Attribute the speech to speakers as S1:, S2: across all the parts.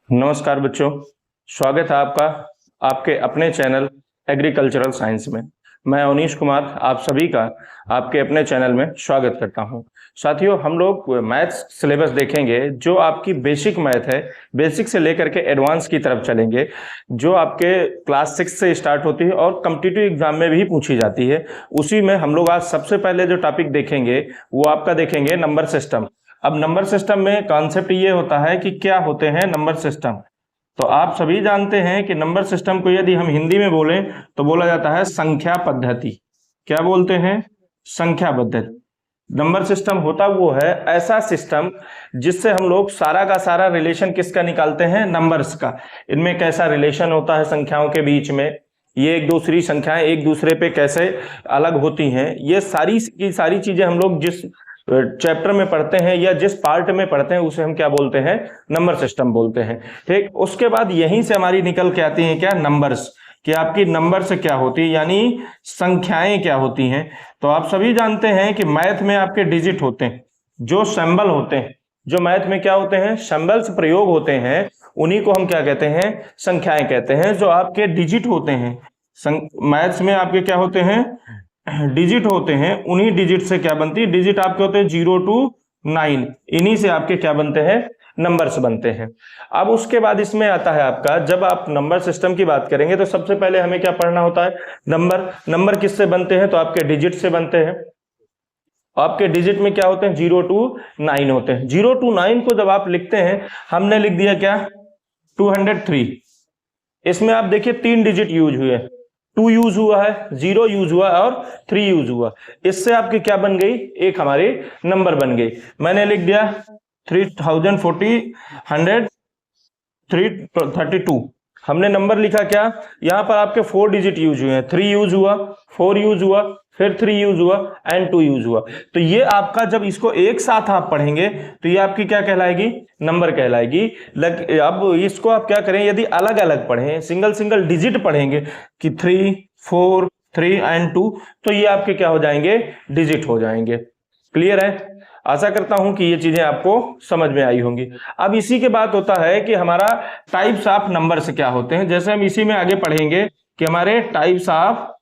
S1: नमस्कार बच्चों, स्वागत है आपका आपके अपने चैनल एग्रीकल्चरल साइंस में। मैं अवनीश कुमार आप सभी का आपके अपने चैनल में स्वागत करता हूं। साथियों, हम लोग मैथ्स सिलेबस देखेंगे जो आपकी बेसिक मैथ है, बेसिक से लेकर के एडवांस की तरफ चलेंगे, जो आपके क्लास 6 से स्टार्ट होती है और कॉम्पिटिटिव एग्जाम में भी पूछी जाती है। उसी में हम लोग आज सबसे पहले जो टॉपिक देखेंगे वो आपका देखेंगे नंबर सिस्टम। अब नंबर सिस्टम में कॉन्सेप्ट ये होता है कि क्या होते हैं नंबर सिस्टम। तो आप सभी जानते हैं कि नंबर सिस्टम को यदि हम हिंदी में बोलें तो बोला जाता है संख्या पद्धति। क्या बोलते हैं? संख्या पद्धति। नंबर सिस्टम होता वो है ऐसा सिस्टम जिससे हम लोग सारा का सारा रिलेशन किसका निकालते हैं? नंबर्स का। इनमें कैसा रिलेशन होता है संख्याओं के बीच में, ये एक दूसरी संख्याएं एक दूसरे पे कैसे अलग होती हैं, ये सारी की सारी चीजें हम लोग जिस चैप्टर में पढ़ते हैं या जिस पार्ट में पढ़ते हैं उसे हम क्या बोलते हैं? नंबर सिस्टम बोलते हैं। ठीक, उसके बाद यहीं से हमारी निकल के आती हैं क्या? नंबर्स। कि आपकी नंबर से क्या होती है, यानी संख्याएं क्या होती हैं। तो आप सभी जानते हैं कि मैथ में आपके डिजिट होते हैं, जो सिंबल होते हैं, जो मैथ में क्या होते हैं? सिंबल्स प्रयोग होते हैं, उन्हीं को हम क्या कहते हैं? संख्याएं कहते हैं। जो आपके डिजिट होते हैं मैथ्स में आपके क्या होते हैं? डिजिट होते हैं। उन्हीं डिजिट से क्या बनती है? डिजिट आपके होते हैं 0 to 9। इन्हीं से आपके क्या बनते हैं? नंबर्स बनते हैं। अब उसके बाद इसमें आता है आपका, जब आप नंबर सिस्टम की बात करेंगे तो सबसे पहले हमें क्या पढ़ना होता है? नंबर। नंबर किससे बनते हैं? तो आपके डिजिट से बनते हैं। आपके डिजिट में क्या होते हैं? 0 to 9 होते हैं। 0 to 9 को जब आप लिखते हैं, हमने लिख दिया क्या? 203। इसमें आप देखिए 3 डिजिट यूज हुए, 2 यूज हुआ है, 0 यूज हुआ और 3 यूज हुआ। इससे आपकी क्या बन गई? एक हमारी नंबर बन गई। मैंने लिख दिया 3,040,332। हमने नंबर लिखा क्या? यहां पर आपके 4 डिजिट यूज हुए हैं, 3 यूज हुआ, 4 यूज हुआ, फिर 3 यूज हुआ एंड 2 यूज हुआ। तो ये आपका जब इसको एक साथ आप पढ़ेंगे तो ये आपकी क्या कहलाएगी? नंबर कहलाएगी। अब इसको आप क्या करें, यदि अलग अलग पढ़ें, सिंगल सिंगल डिजिट पढ़ेंगे कि 3, 4, 3 एंड 2, तो ये आपके क्या हो जाएंगे? डिजिट हो जाएंगे। क्लियर है? आशा करता हूं कि ये चीजें आपको समझ में आई होंगी। अब इसी के बाद होता है कि हमारा टाइप्स ऑफ नंबर से क्या होते हैं। जैसे हम इसी में आगे पढ़ेंगे कि हमारे टाइप्स ऑफ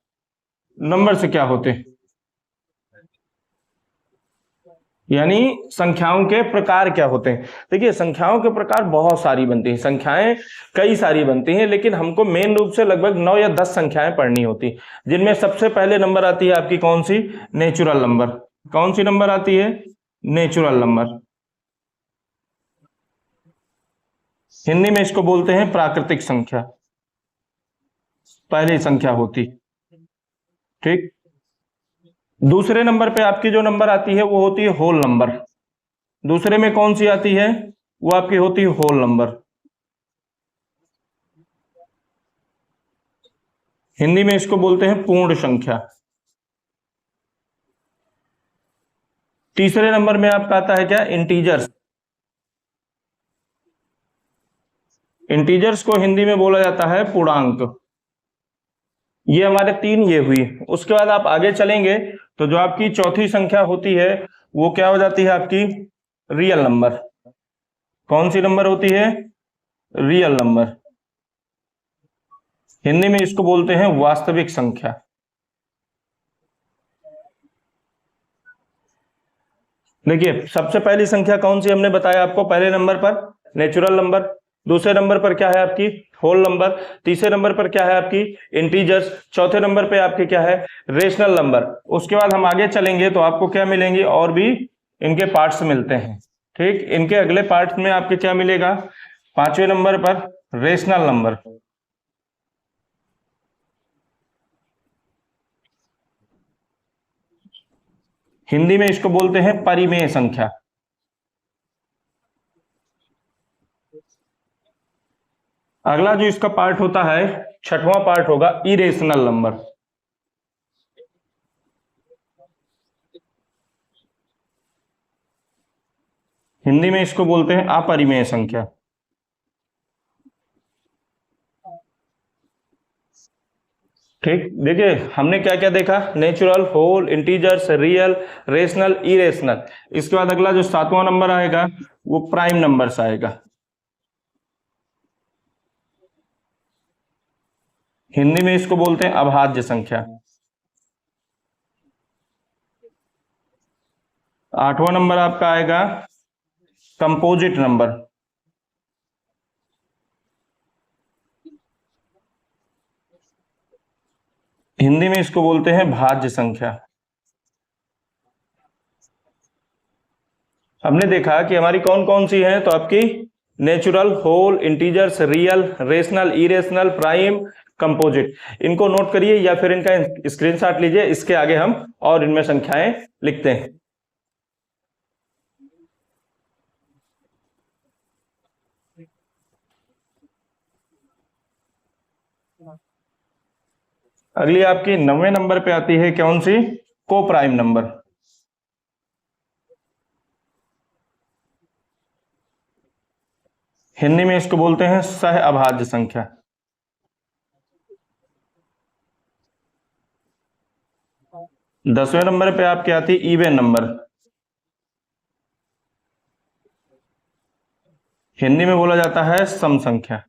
S1: नंबर से क्या होते हैं, यानी संख्याओं के प्रकार क्या होते हैं। देखिए, संख्याओं के प्रकार बहुत सारी बनती हैं, संख्याएं कई सारी बनती हैं, लेकिन हमको मेन रूप से लगभग 9 या 10 संख्याएं पढ़नी होती, जिनमें सबसे पहले नंबर आती है आपकी कौन सी? Natural number. कौन सी नंबर आती है? Natural number. हिंदी में इसको बोलते हैं प्राकृतिक संख्या, पहली संख्या होती। ठीक। दूसरे नंबर पे आपकी जो नंबर आती है वो होती है होल नंबर। दूसरे में कौन सी आती है? वो आपकी होती है होल नंबर। हिंदी में इसको बोलते हैं पूर्ण संख्या। तीसरे नंबर में आपका आता है क्या? इंटीजर्स। इंटीजर्स को हिंदी में बोला जाता है पूर्णांक। ये हमारे 3 ये हुई। उसके बाद आप आगे चलेंगे तो जो आपकी चौथी संख्या होती है वो क्या हो जाती है आपकी? Real number. कौन सी नंबर होती है? Real number. हिंदी में इसको बोलते हैं वास्तविक संख्या। देखिए, सबसे पहली संख्या कौन सी हमने बताया आपको? पहले नंबर पर नेचुरल नंबर, दूसरे नंबर पर क्या है आपकी? होल नंबर, तीसरे नंबर पर क्या है आपकी? इंटीजर्स, चौथे नंबर पे आपके क्या है? Rational number. उसके बाद हम आगे चलेंगे तो आपको क्या मिलेंगे? और भी इनके पार्ट्स मिलते हैं। ठीक, इनके अगले पार्ट में आपके क्या मिलेगा? 5वें नंबर पर रेशनल नंबर। हिंदी में इसको बोलते हैं परिमेय संख्या। अगला जो इसका पार्ट होता है, 6वां पार्ट होगा इरेशनल नंबर। हिंदी में इसको बोलते हैं अपरिमेय संख्या। ठीक, देखिए हमने क्या क्या देखा? Natural, whole, integers, real, rational, irrational. इसके बाद अगला जो 7वां नंबर आएगा वो प्राइम नंबर्स आएगा। हिंदी में इसको बोलते हैं अभाज्य संख्या। 8वां नंबर आपका आएगा कंपोजिट नंबर। हिंदी में इसको बोलते हैं भाज्य संख्या। हमने देखा कि हमारी कौन कौन सी है, तो आपकी natural, whole, integers, real, rational, irrational, prime, composite. इनको नोट करिए या फिर इनका स्क्रीनशॉट लीजिए, इसके आगे हम और इनमें संख्याएं लिखते हैं। अगली आपकी 9वें नंबर पे आती है कौन सी? को प्राइम नंबर। हिंदी में इसको बोलते हैं सह अभाज्य संख्या। दसवें नंबर पे आपकी आती इवन नंबर। हिंदी में बोला जाता है सम संख्या।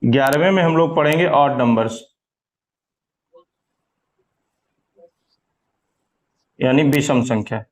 S1: 11वें में हम लोग पढ़ेंगे ऑड नंबर्स, यानी विषम संख्या।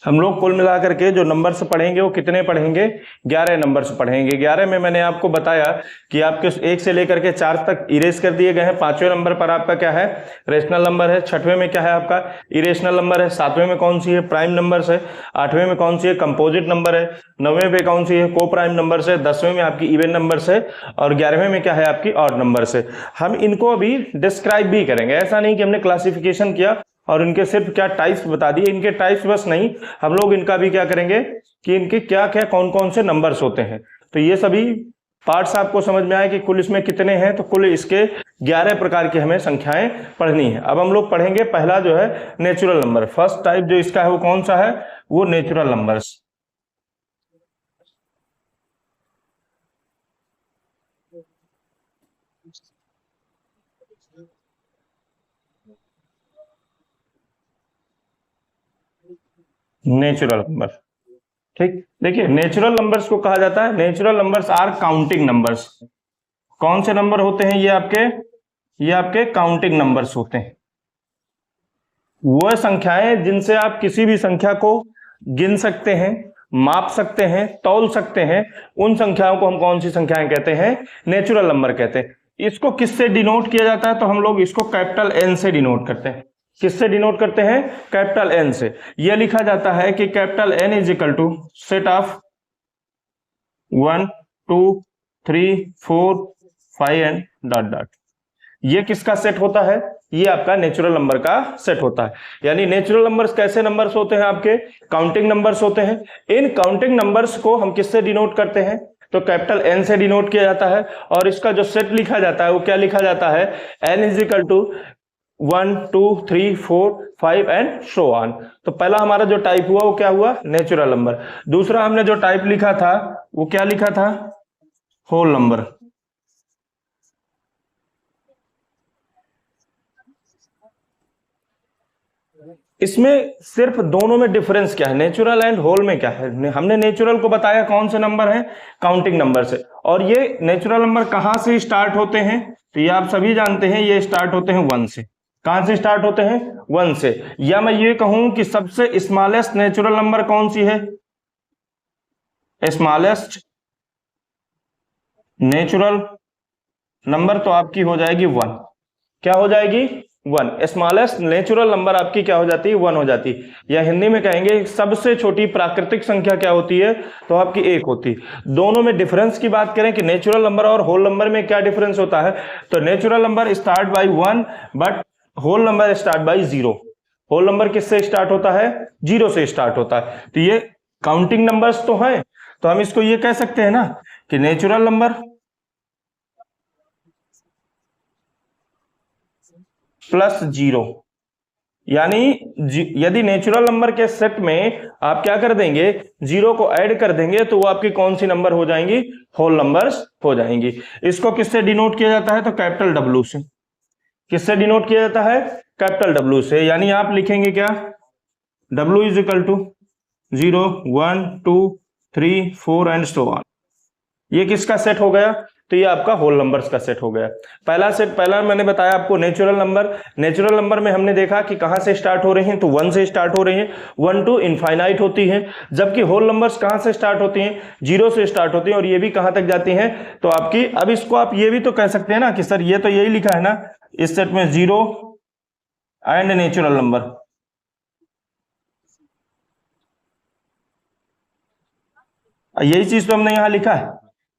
S1: हम लोग कुल मिलाकर के जो नंबर्स पढ़ेंगे वो कितने पढ़ेंगे? 11 नंबर्स पढ़ेंगे। 11 में मैंने आपको बताया कि आपके 1 से लेकर के 4 तक इरेज कर दिए गए हैं। 5वें नंबर पर आपका क्या है? रेशनल नंबर है। 6वें में क्या है आपका? इरेशनल नंबर है। 7वें में कौन सी है? प्राइम नंबर्स है। 8वें में कौन सी है? कंपोजिट नंबर है। 9वें पे कौन सी है? को प्राइम नंबर्स है। 10वें में आपकी इवन नंबर्स है और 11वें में क्या है? आपकी ऑड नंबर्स है। हम इनको अभी डिस्क्राइब भी करेंगे, ऐसा नहीं कि हमने क्लासिफिकेशन किया और इनके सिर्फ क्या टाइप्स बता दिए। इनके टाइप्स बस नहीं, हम लोग इनका भी क्या करेंगे कि इनके क्या क्या कौन कौन से नंबर्स होते हैं। तो ये सभी पार्ट्स आपको समझ में आए कि कुल इसमें कितने हैं। तो कुल इसके 11 प्रकार की हमें संख्याएं पढ़नी है। अब हम लोग पढ़ेंगे पहला जो है नेचुरल नंबर। फर्स्ट टाइप जो इसका है वो कौन सा है? वो नेचुरल नंबर्स। नेचुरल नंबर, ठीक। देखिए नेचुरल नंबर्स को कहा जाता है, natural numbers are counting numbers. कौन से नंबर होते हैं? ये आपके काउंटिंग नंबर्स होते हैं। वह संख्याएं जिनसे आप किसी भी संख्या को गिन सकते हैं, माप सकते हैं, तौल सकते हैं, उन संख्याओं को हम कौन सी संख्याएं कहते हैं? नेचुरल नंबर कहते हैं। इसको किससे डिनोट किया जाता है? तो हम लोग इसको कैपिटल एन से डिनोट करते हैं। किससे डिनोट करते हैं? कैपिटल एन से। यह लिखा जाता है कि capital N is equal to set of 1 2 3 4 5 and dot dot. ये किसका सेट होता है? ये आपका नेचुरल नंबर का सेट होता है। यानी नेचुरल नंबर्स कैसे नंबर्स होते हैं? आपके काउंटिंग नंबर्स होते हैं। इन काउंटिंग नंबर्स को हम किससे डिनोट करते हैं? तो कैपिटल एन से डिनोट किया जाता है। और इसका जो सेट लिखा जाता है वो क्या लिखा जाता है? N is equal to 1 2 3 4 5 and so on. तो पहला हमारा जो टाइप हुआ वो क्या हुआ? Natural number. दूसरा हमने जो टाइप लिखा था वो क्या लिखा था? Whole number. इसमें सिर्फ दोनों में डिफरेंस क्या है? नेचुरल एंड होल में क्या है? हमने नेचुरल को बताया कौन से नंबर है? काउंटिंग नंबर से। और ये नेचुरल नंबर कहां से स्टार्ट होते हैं? तो ये आप सभी जानते हैं, ये स्टार्ट होते हैं 1 से। कहां से स्टार्ट होते हैं? 1 से। या मैं ये कहूं कि सबसे स्मॉलेस्ट नेचुरल नंबर कौन सी है? स्मॉलेस्ट नेचुरल नंबर तो आपकी हो जाएगी 1। क्या हो जाएगी? 1। स्मॉलेस्ट नेचुरल नंबर आपकी क्या हो जाती है? 1 हो जाती है। या हिंदी में कहेंगे सबसे छोटी प्राकृतिक संख्या क्या होती है? तो आपकी 1 होती है। दोनों में डिफरेंस की बात करें कि नेचुरल नंबर और होल नंबर में क्या डिफरेंस होता है, तो natural number start by 1 but whole number start by 0। Whole number किससे स्टार्ट होता है? 0 से स्टार्ट होता है। तो ये काउंटिंग नंबर्स तो है, तो हम इसको ये कह सकते हैं ना कि नेचुरल नंबर प्लस 0। यानी यदि नेचुरल नंबर के सेट में आप क्या कर देंगे? 0 को ऐड कर देंगे तो वो आपकी कौन सी नंबर हो जाएंगी? होल नंबर्स हो जाएंगी। इसको किससे डिनोट किया जाता है? तो कैपिटल डब्ल्यू से। किससे डिनोट किया जाता है? कैपिटल डब्ल्यू से। यानी आप लिखेंगे क्या? W is equal to 0 1 2 3, 4 and so on. ये किसका सेट हो गया? तो ये आपका होल नंबर्स का सेट हो गया। पहला मैंने बताया आपको नेचुरल नंबर में हमने देखा कि कहां से स्टार्ट हो रही हैं, तो 1 से स्टार्ट हो रही हैं, 1 टू इनफाइनाइट होती हैं। जबकि होल नंबर्स कहां से स्टार्ट होती हैं? 0 से स्टार्ट होती हैं, और ये भी कहां तक जाती हैं? तो आपकी, अब इसको आप ये भी तो कह सकते हैं ना कि सर ये तो यही लिखा है ना इस सेट में, 0 एंड नेचुरल नंबर। यही चीज तो हमने यहां लिखा है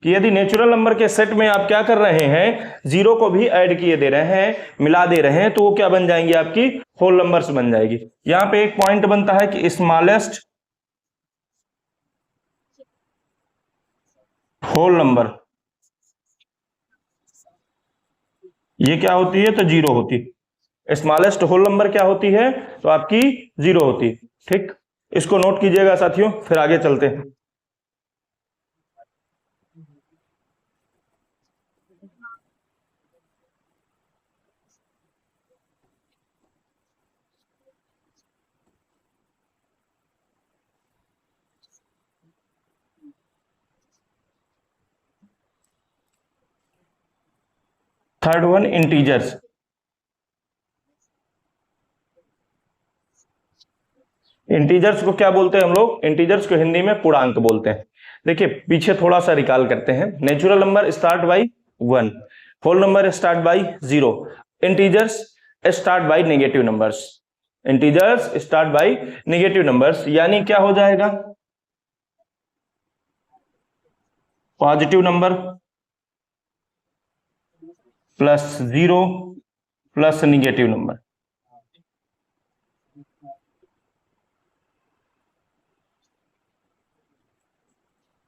S1: कि यदि नेचुरल नंबर के सेट में आप क्या कर रहे हैं, 0 को भी ऐड किए दे रहे हैं, मिला दे रहे हैं, तो वो क्या बन जाएंगी? आपकी होल नंबर्स बन जाएगी। यहां पे एक पॉइंट बनता है कि स्मॉलेस्ट होल नंबर, ये क्या होती है? तो 0 होती है। स्मॉलेस्ट होल नंबर क्या होती है? तो आपकी 0 होती है। ठीक, इसको नोट कीजिएगा साथियों, फिर आगे चलते हैं। Third one, integers. इंटीजर्स को क्या बोलते हैं हम लोग? इंटीजर्स को हिंदी में पूर्णांक बोलते हैं। देखिए पीछे थोड़ा सा रिकॉल करते हैं। Natural number start by 1, whole number start by 0, integers start by negative numbers. Integers start by negative numbers, यानी क्या हो जाएगा? Positive number plus 0 plus negative number.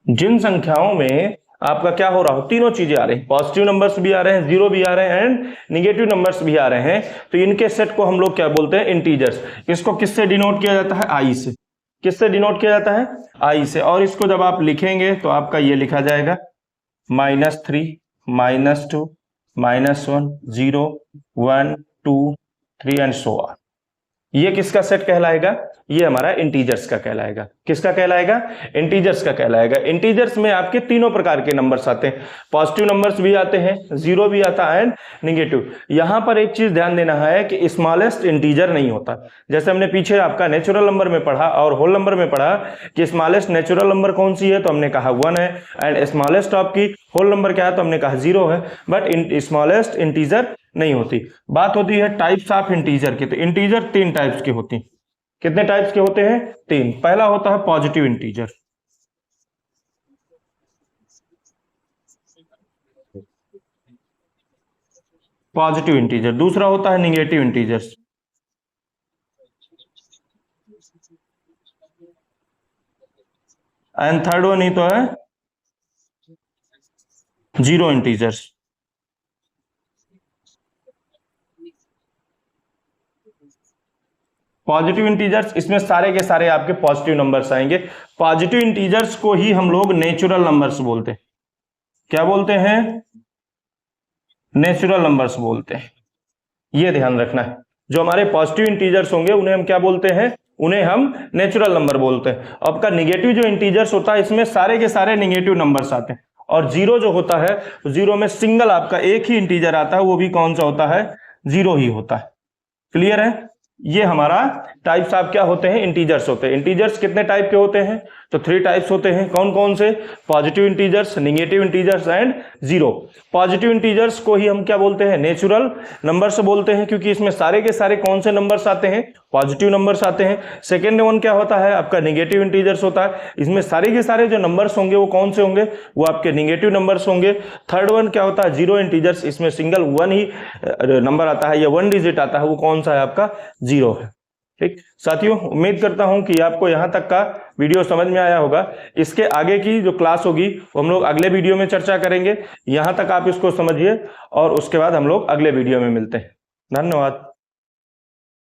S1: जिन संख्याओं में आपका क्या हो रहा हो, तीनों चीजें आ रही हैं, पॉजिटिव नंबर्स भी आ रहे हैं, 0 भी आ रहे हैं एंड निगेटिव नंबर्स भी आ रहे हैं, तो इनके सेट को हम लोग क्या बोलते हैं? इंटीजर्स। इसको किससे डिनोट किया जाता है? आई से। किससे डिनोट किया जाता है? आई से। और इसको जब आप लिखेंगे तो आपका ये लिखा जाएगा -3, -2, -1, 0, 1, 2, 3 एंड सो ऑन। ये किसका सेट कहलाएगा? ये हमारा इंटीजर्स का कहलाएगा। किसका कहलाएगा? इंटीजर्स का कहलाएगा। इंटीजर्स में आपके तीनों प्रकार के नंबर्स आते हैं, पॉजिटिव नंबर्स भी आते हैं, 0 भी आता है एंड निगेटिव। यहां पर एक चीज ध्यान देना है कि स्मॉलेस्ट इंटीजर नहीं होता। जैसे हमने पीछे आपका नेचुरल नंबर में पढ़ा और होल नंबर में पढ़ा कि स्मॉलेस्ट नेचुरल नंबर कौन सी है, तो हमने कहा 1 है, एंड स्मॉलेस्ट आपकी होल नंबर क्या है, तो हमने कहा 0 है। बट स्मॉलेस्ट इंटीजर नहीं होती। बात होती है टाइप्स ऑफ इंटीजर की, तो इंटीजर 3 टाइप्स के होती हैं। कितने टाइप्स के होते हैं? 3। पहला होता है पॉजिटिव इंटीजर, दूसरा होता है negative integers, and third one ही तो है जीरो इंटीजर्स। पॉजिटिव इंटीजर्स, इसमें सारे के सारे आपके पॉजिटिव नंबर्स आएंगे। पॉजिटिव इंटीजर्स को ही हम लोग नेचुरल नंबर्स बोलते हैं। क्या बोलते हैं? नेचुरल नंबर्स बोलते हैं। ये ध्यान रखना है, जो हमारे पॉजिटिव इंटीजर्स होंगे उन्हें हम क्या बोलते हैं? उन्हें हम नेचुरल नंबर बोलते हैं। आपका निगेटिव जो इंटीजर्स होता है, इसमें सारे के सारे निगेटिव नंबर्स आते हैं। और जीरो जो होता है, जीरो में सिंगल आपका एक ही इंटीजर आता है, वो भी कौन सा होता है? 0 ही होता है। क्लियर है? ये हमारा टाइप्स ऑफ क्या होते हैं? इंटीजर्स होते हैं। इंटीजर्स कितने टाइप के होते हैं? तो 3 टाइप्स होते हैं। कौन कौन से? Positive integers, negative integers and 0। Positive integers को ही हम क्या बोलते हैं? नेचुरल नंबर्स बोलते हैं, क्योंकि इसमें सारे के सारे कौन से नंबर्स आते हैं? पॉजिटिव नंबर्स आते हैं। सेकेंड वन क्या होता है? आपका निगेटिव इंटीजर्स होता है। इसमें सारे के सारे जो नंबर्स होंगे वो कौन से होंगे? वो आपके निगेटिव नंबर्स होंगे। थर्ड वन क्या होता है? 0 इंटीजर्स। इसमें सिंगल 1 ही नंबर आता है या 1 डिजिट आता है, वो कौन सा है? आपका 0 है। ठीक साथियों, उम्मीद करता हूं कि आपको यहां तक का वीडियो समझ में आया होगा। इसके आगे की जो क्लास होगी वो हम लोग अगले वीडियो में चर्चा करेंगे। यहां तक आप इसको समझिए और उसके बाद हम लोग अगले वीडियो में मिलते हैं। धन्यवाद।